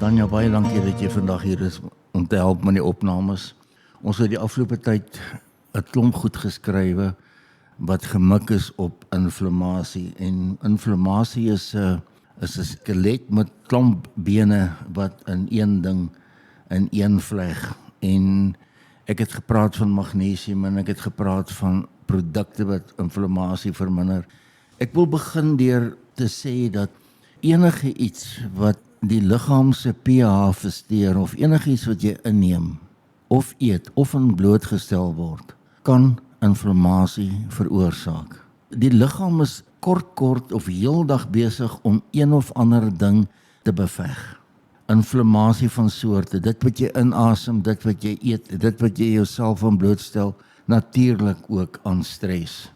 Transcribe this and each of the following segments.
Tanya, baie dankie dat jy vandag hier is om te help met die opnames. Ons het die afgelope tyd 'n klomp goed geskrywe wat gemik is op inflammasie. En inflammasie is 'n skelet met klomp bene wat in een ding, in een vleg. En ek het gepraat van magnesium en ek het gepraat van produkte wat inflammasie verminder. Ek wil begin deur te sê dat enige iets wat die liggaam se pH versteur of enigiets wat jy inneem of eet of in blootgestel word, kan inflammasie veroorsaak. Die liggaam is kort of heeldag besig om een of ander ding te beveg. Inflammasie van soorte, dit wat jy inasem, dit wat jy eet, dit wat jy jouself aan blootstel, natuurlik ook aan stres.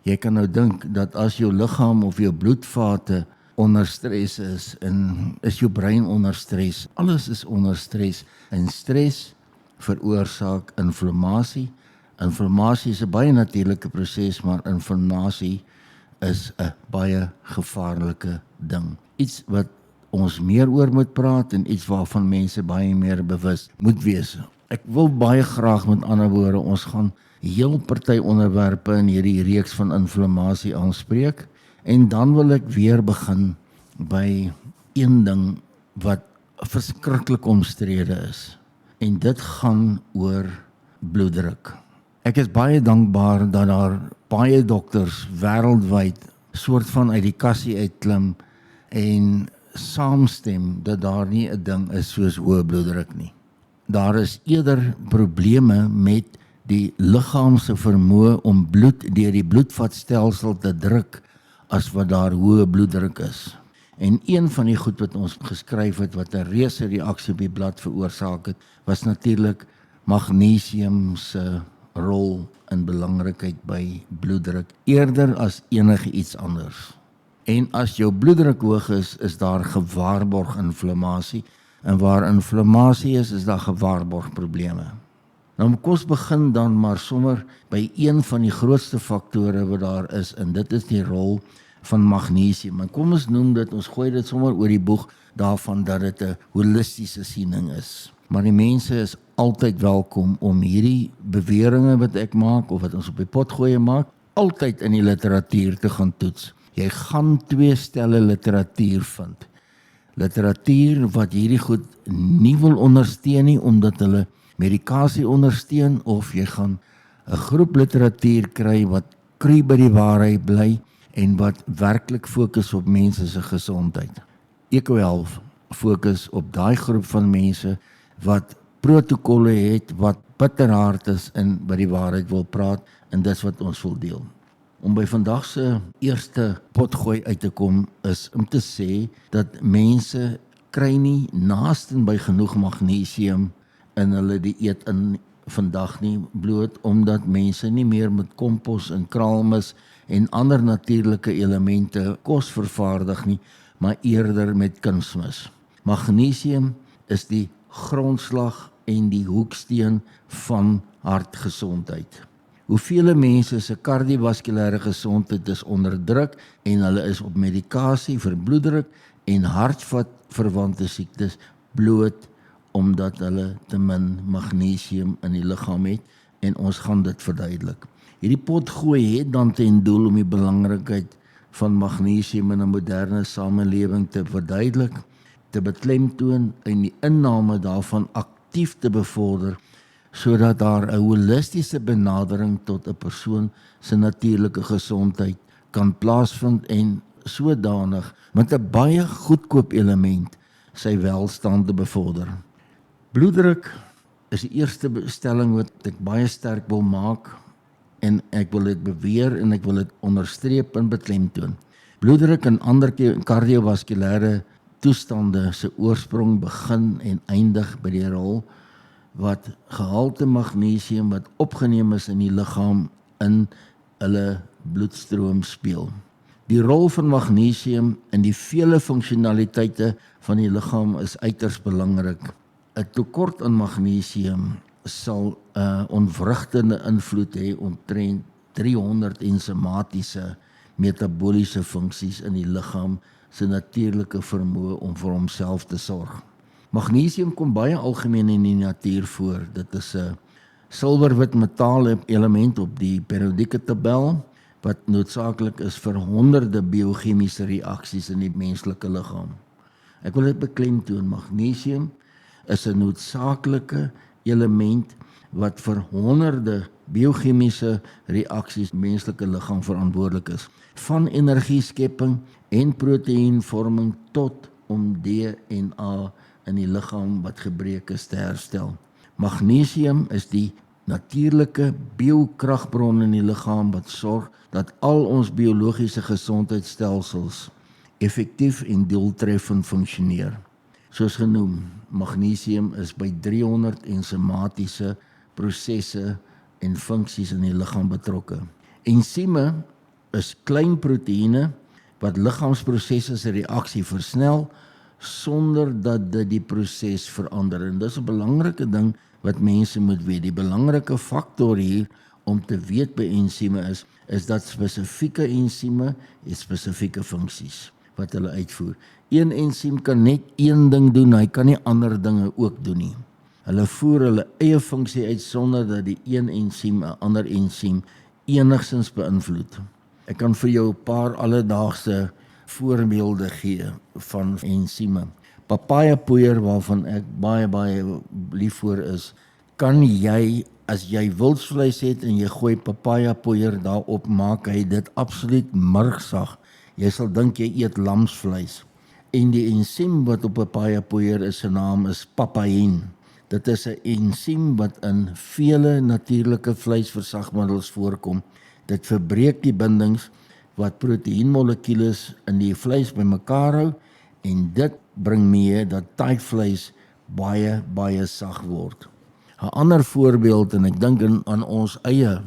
Jy kan nou dink dat as jou liggaam of jou bloedvate onder stres is en is jou brein onder stres, alles is onder stres en stres veroorsaak inflammasie. Inflammasie is 'n baie natuurlike proses, maar inflammasie is 'n baie gevaarlike ding. Iets wat ons meer oor moet praat en iets waarvan mense baie meer bewus moet wees. Ek wil baie graag, met ander woorde, ons gaan heel party onderwerpe in hierdie reeks van inflammasie aanspreek en dan wil ek weer begin by een ding wat verskriklik omstrede is en dit gaan oor bloeddruk. Ek is baie dankbaar dat daar baie dokters wêreldwyd soort van uit die kassie uitklim en saamstem dat daar nie 'n ding is soos hoë bloeddruk nie. Daar is eerder probleme met die liggaam se vermoë om bloed deur die bloedvatstelsel te druk as wat daar hoë bloeddruk is. En een van die goed wat ons geskryf het wat 'n reuse reaksie op die blad veroorsaak het, was natuurlik magnesium se rol en belangrikheid by bloeddruk eerder as enige iets anders. En as jou bloeddruk hoog is daar gewaarborg inflammasie en waar inflammasie is daar gewaarborg probleme. Nou kom ons begin dan maar sommer by een van die grootste faktore wat daar is en dit is die rol van magnesium. En kom ons noem dit, ons gooi dit sommer oor die boeg daarvan dat dit 'n holistiese siening is. Maar die mense is altyd welkom om hierdie beweringe wat ek maak of wat ons op die pot gooi maak, altyd in die literatuur te gaan toets. Jy gaan 2 stelle literatuur vind. Literatuur wat hierdie goed nie wil ondersteun nie omdat hulle medikasie ondersteun, of jy gaan 'n groep literatuur kry wat kry by die waarheid bly en wat werklik fokus op mense se gesondheid. EcoHealth fokus op daai groep van mense wat protokolle het, wat bitterhard is en by die waarheid wil praat en dis wat ons wil deel. Om by vandag se eerste potgooi uit te kom is om te sê dat mense kry nie naasten by genoeg magnesium in hulle dieet in vandag nie, bloot omdat mense nie meer met kompos en kraalmis en ander natuurlike elemente kos vervaardig nie, maar eerder met kunsmis. Magnesium is die grondslag en die hoeksteen van hartgesondheid. Hoeveel mense se kardiovaskulêre gesondheid is onder druk en hulle is op medikasie vir bloeddruk en hartvatverwante siektes bloot omdat hulle te min magnesium in die liggaam het en ons gaan dit verduidelik. Hierdie potgooi het dan ten doel om die belangrikheid van magnesium in 'n moderne samelewing te verduidelik, te beklemtoon en die inname daarvan aktief te bevorder sodat daar 'n holistiese benadering tot 'n persoon se natuurlike gesondheid kan plaasvind en sodanig met 'n baie goedkoop element sy welstand te bevorder. Bloeddruk is die eerste stelling wat ek baie sterk wil maak en ek wil dit beweer en ek wil dit onderstreep en beklemtoon. Bloeddruk en ander kardiovaskulêre toestande se oorsprong begin en eindig by die rol wat gehalte magnesium wat opgeneem is in die liggaam in hulle bloedstroom speel. Die rol van magnesium in die vele funksionaliteite van die liggaam is uiters belangrik. 'n Tekort aan magnesium sal 'n ontwrigtende invloed hê omtrent 300 ensomatiese metabooliese funksies in die liggaam se natuurlike vermoë om vir homself te sorg. Magnesium kom baie algemeen in die natuur voor. Dit is 'n silwerwit metaal element op die periodieke tabel wat noodsaaklik is vir honderde biochemiese reaksies in die menslike liggaam. Ek wil dit beklemtoon, magnesium is 'n noodsaaklike element wat vir honderde biochemiese reaksies in die menslike liggaam verantwoordelik is, van energieskepping en proteïenvorming tot om DNA in die liggaam wat gebreek is te herstel. Magnesium is die natuurlike biokragbron in die liggaam wat sorg dat al ons biologiese gesondheidstelsels effektief en doeltreffend funksioneer. Soos genoem, magnesium is by 300 ensimatiese prosesse en funksies in die liggaam betrokke. Ensieme is klein proteïene wat liggaamsprosesse se reaksie versnel sonder dat dit die proses verander. En dis 'n belangrike ding wat mense moet weet. Die belangrike faktor hier om te weet by ensieme is dat spesifieke ensieme het spesifieke funksies wat hulle uitvoer. Een ensiem kan net een ding doen, hy kan nie ander dinge ook doen nie. Hulle voer hulle eie funksie uit sonder dat die een ensiem 'n ander ensiem enigstens beïnvloed. Ek kan vir jou 'n paar alledaagse voorbeelde gee van ensieme. Papayapoeier, waarvan ek baie lief voor is, kan jy, as jy wildsvleis het en jy gooi papayapoeier daarop, maak hy dit absoluut murgsag. Jy sal dink jy eet lamsvleis. En die ensiem wat op papayapoeier is, se naam is papain. Dit is 'n ensiem wat in vele natuurlike vleisversagmiddels voorkom. Dit verbreek die bindings wat proteïenmolekules in die vleis bymekaar hou en dit bring mee dat taaivleis baie sag word. 'n Ander voorbeeld, en ek dink aan ons eie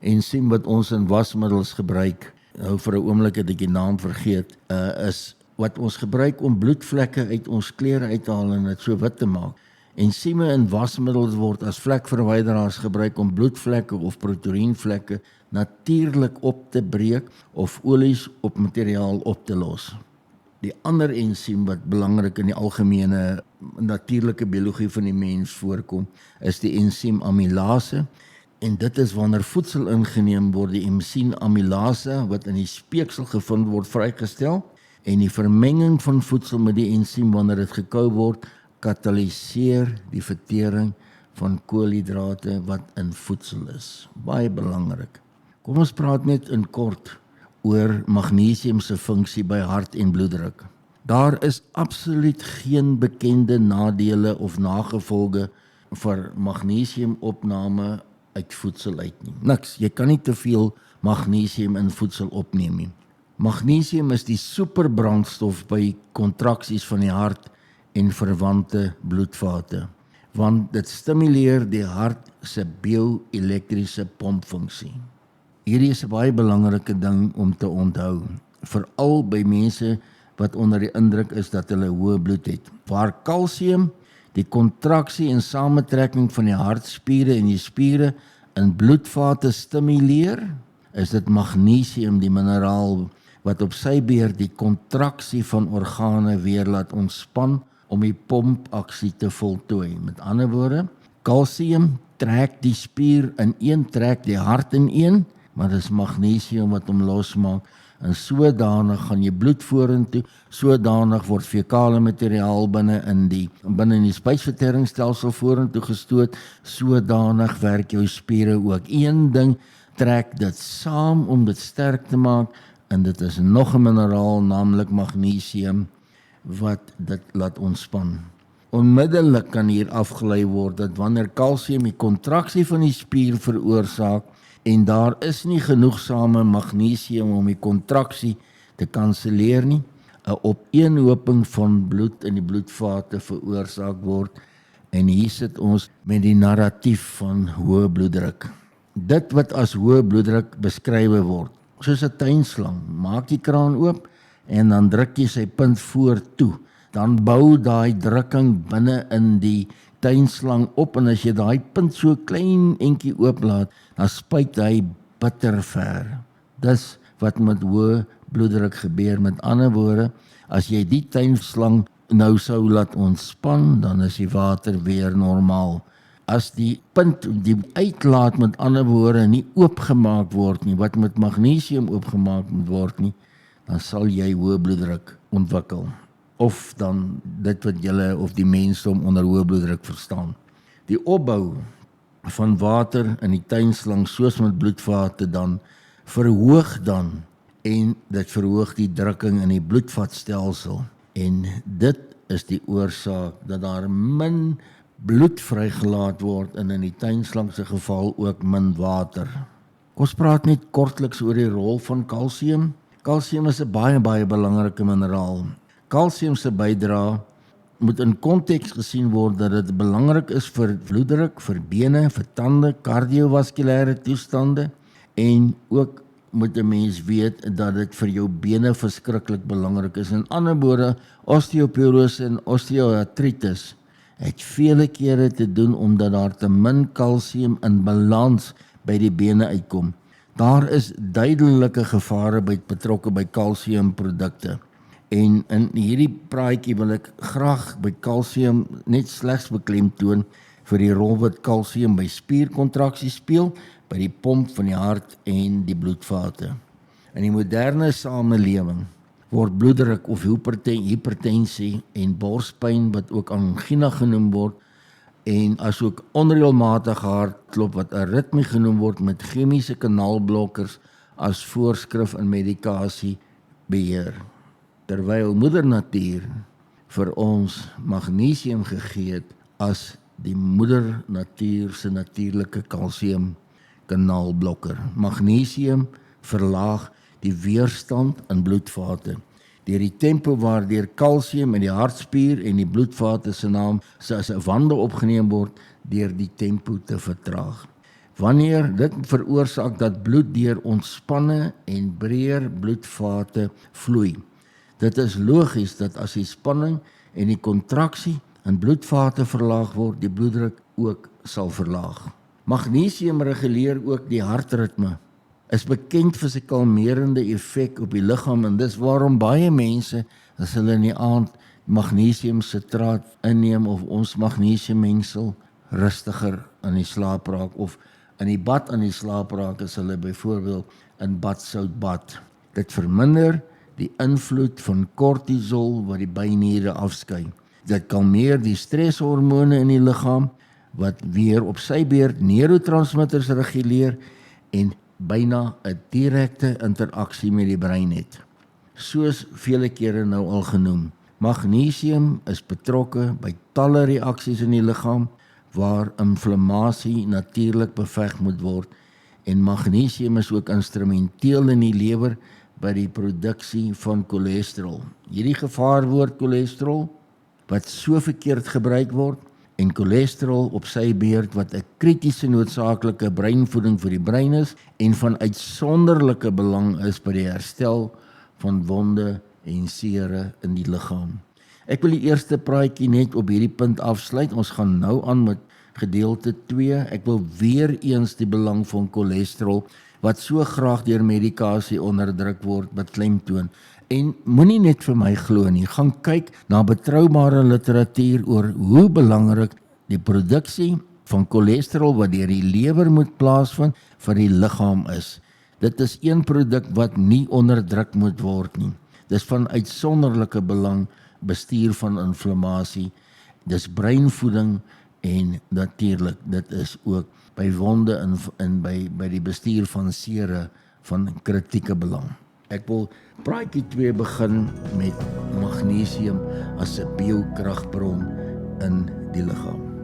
ensiem wat ons in wasmiddels gebruik, nou vir 'n oomblik het ek die naam vergeet, is wat ons gebruik om bloedvlekke uit ons klere uit te haal en dit so wit te maak. Ensieme in wasmiddels word as vlekverwyderaars gebruik om bloedvlekke of proteïenvlekke natuurlik op te breek of olies op materiaal op te los. Die ander ensiem wat belangrik in die algemene natuurlike biologie van die mens voorkom, is die ensiem amylase. En dit is wanneer voedsel ingeneem word, die ensiem amylase wat in die speeksel gevind word, vrygestel en die vermenging van voedsel met die ensiem wanneer dit gekou word, katalyseer die vertering van koolhidrate wat in voedsel is. Baie belangrik. Kom ons praat net in kort oor magnesium se funksie by hart en bloeddruk. Daar is absoluut geen bekende nadele of nagevolge vir magnesiumopname uit voedsel uit nie. Niks, jy kan nie te veel magnesium in voedsel opneem nie. Magnesium is die superbrandstof by kontraksies van die hart en verwante bloedvate, want dit stimuleer die hart se bioelektriese pompfunksie. Hierdie is 'n baie belangrike ding om te onthou, veral by mense wat onder die indruk is dat hulle hoë bloed het. Waar kalsium die kontraksie en samentrekking van die hartspiere en die spiere in bloedvate stimuleer, is dit magnesium, die mineraal, wat op sy beurt die kontraksie van organe weer laat ontspan om die pompaksie te voltooi. Met ander woorde, kalsium trek die spier in een, trek die hart in een, maar dis magnesium wat hom losmaak, en sodanig gaan jy bloed vorentoe, sodanig word fekale materiaal binne in die spysverteringsstelsel vorentoe gestoot, sodanig werk jou spiere ook. Een ding trek dit saam om dit sterk te maak, en dit is nog 'n mineraal, naamlik magnesium, wat dit laat ontspan. Onmiddellik kan hier afgelei word dat wanneer kalsium die kontraksie van die spier veroorsaak en daar is nie genoegsame magnesium om die kontraksie te kanselleer nie, 'n opeenhoping van bloed in die bloedvate veroorsaak word, en hier sit ons met die narratief van hoë bloeddruk. Dit wat as hoë bloeddruk beskryf word, soos 'n tuinslang, maak die kraan oop en dan druk jy sy punt voor toe. Dan bou daai drukking binne in die tuinslang op, en as jy daai punt so klein entjie ooplaat, dan spuit hy bitter ver. Dis wat met hoë bloeddruk gebeur. Met ander woorde, as jy die tuinslang nou sou laat ontspan, dan is die water weer normaal. As die punt, die uitlaat met ander woorde nie oopgemaak word nie, wat met magnesium oopgemaak moet word nie, dan sal jy hoë bloeddruk ontwikkel. Of dan dit wat julle of die mensdom onder hoë bloeddruk verstaan. Die opbou van water in die tuinslang soos met bloedvate dan verhoog dan en dit verhoog die drukking in die bloedvatstelsel en dit is die oorsaak dat daar min bloed vrygelaat word en in die tuinslang se geval ook min water. Ons praat net kortliks oor die rol van kalsium. Kalsium is 'n baie belangrike mineraal. Kalsium se bydrae moet in konteks gesien word dat dit belangrik is vir bloeddruk, vir bene, vir tande, kardiovaskulêre toestande en ook moet 'n mens weet dat dit vir jou bene verskriklik belangrik is. In ander woorde, osteoporose en osteoartritis het vele kere te doen omdat daar te min kalsium in balans by die bene uitkom. Daar is duidelike gevare betrokke by kalsiumprodukte. En in hierdie praatjie wil ek graag by kalsium net slegs beklemtoon vir die rol wat kalsium by spierkontraksie speel, by die pomp van die hart en die bloedvate. In die moderne samelewing word bloeddruk of hipertensie en borspyn wat ook angina genoem word en asook onreëlmatige hartklop wat aritmie genoem word met chemiese kanaalblokkers as voorskrif in medikasie beheer. Terwyl moeder natuur vir ons magnesium gegee het as die moeder natuur se natuurlike kalsium kanaalblokker. Magnesium verlaag die weerstand in bloedvate. Deur die tempo waardeur kalsium in die hartspier en die bloedvate se naam as 'n wande opgeneem word deur die tempo te vertraag. Wanneer dit veroorsaak dat bloed deur ontspanne en breër bloedvate vloei. Dit is logies dat as die spanning en die kontraksie in bloedvate verlaag word, die bloeddruk ook sal verlaag. Magnesium reguleer ook die hartritme. Is bekend vir sy kalmerende effek op die liggaam en dis waarom baie mense as hulle in die aand magnesiumsitraat inneem of ons magnesiummengsel rustiger in die slaap raak of in die bad in die slaap raak as hulle byvoorbeeld in badsout bad. Dit verminder die invloed van kortisol wat die byniere afskei. Dit kalmeer die streshormone in die liggaam wat weer op sy beurt neurotransmitters reguleer en byna 'n direkte interaksie met die brein het. Soos vele kere nou al genoem, magnesium is betrokke by talle reaksies in die liggaam waar inflammasie natuurlik beveg moet word en magnesium is ook instrumenteel in die lewer by die produksie van cholesterol. Hierdie gevaarwoord cholesterol wat so verkeerd gebruik word en cholesterol op sy beurt wat 'n kritiese noodsaaklike breinvoeding vir die brein is en van uitsonderlike belang is by die herstel van wonde en sere in die liggaam. Ek wil die eerste praatjie net op hierdie punt afsluit. Ons gaan nou aan met gedeelte 2. Ek wil weer eens die belang van cholesterol wat so graag deur medikasie onderdruk word beklemtoon. En moenie net vir my glo nie, gaan kyk na betroubare literatuur oor hoe belangrik die produksie van cholesterol wat deur die lewer moet plaasvind vir die liggaam is. Dit is een produk wat nie onderdruk moet word nie. Dis van uitsonderlike belang bestuur van inflammasie. Dis breinvoeding en natuurlik dit is ook by wonde en by die bestuur van sere van kritieke belang. Ek wil praatjie 2 begin met magnesium as 'n biokragbron in die liggaam.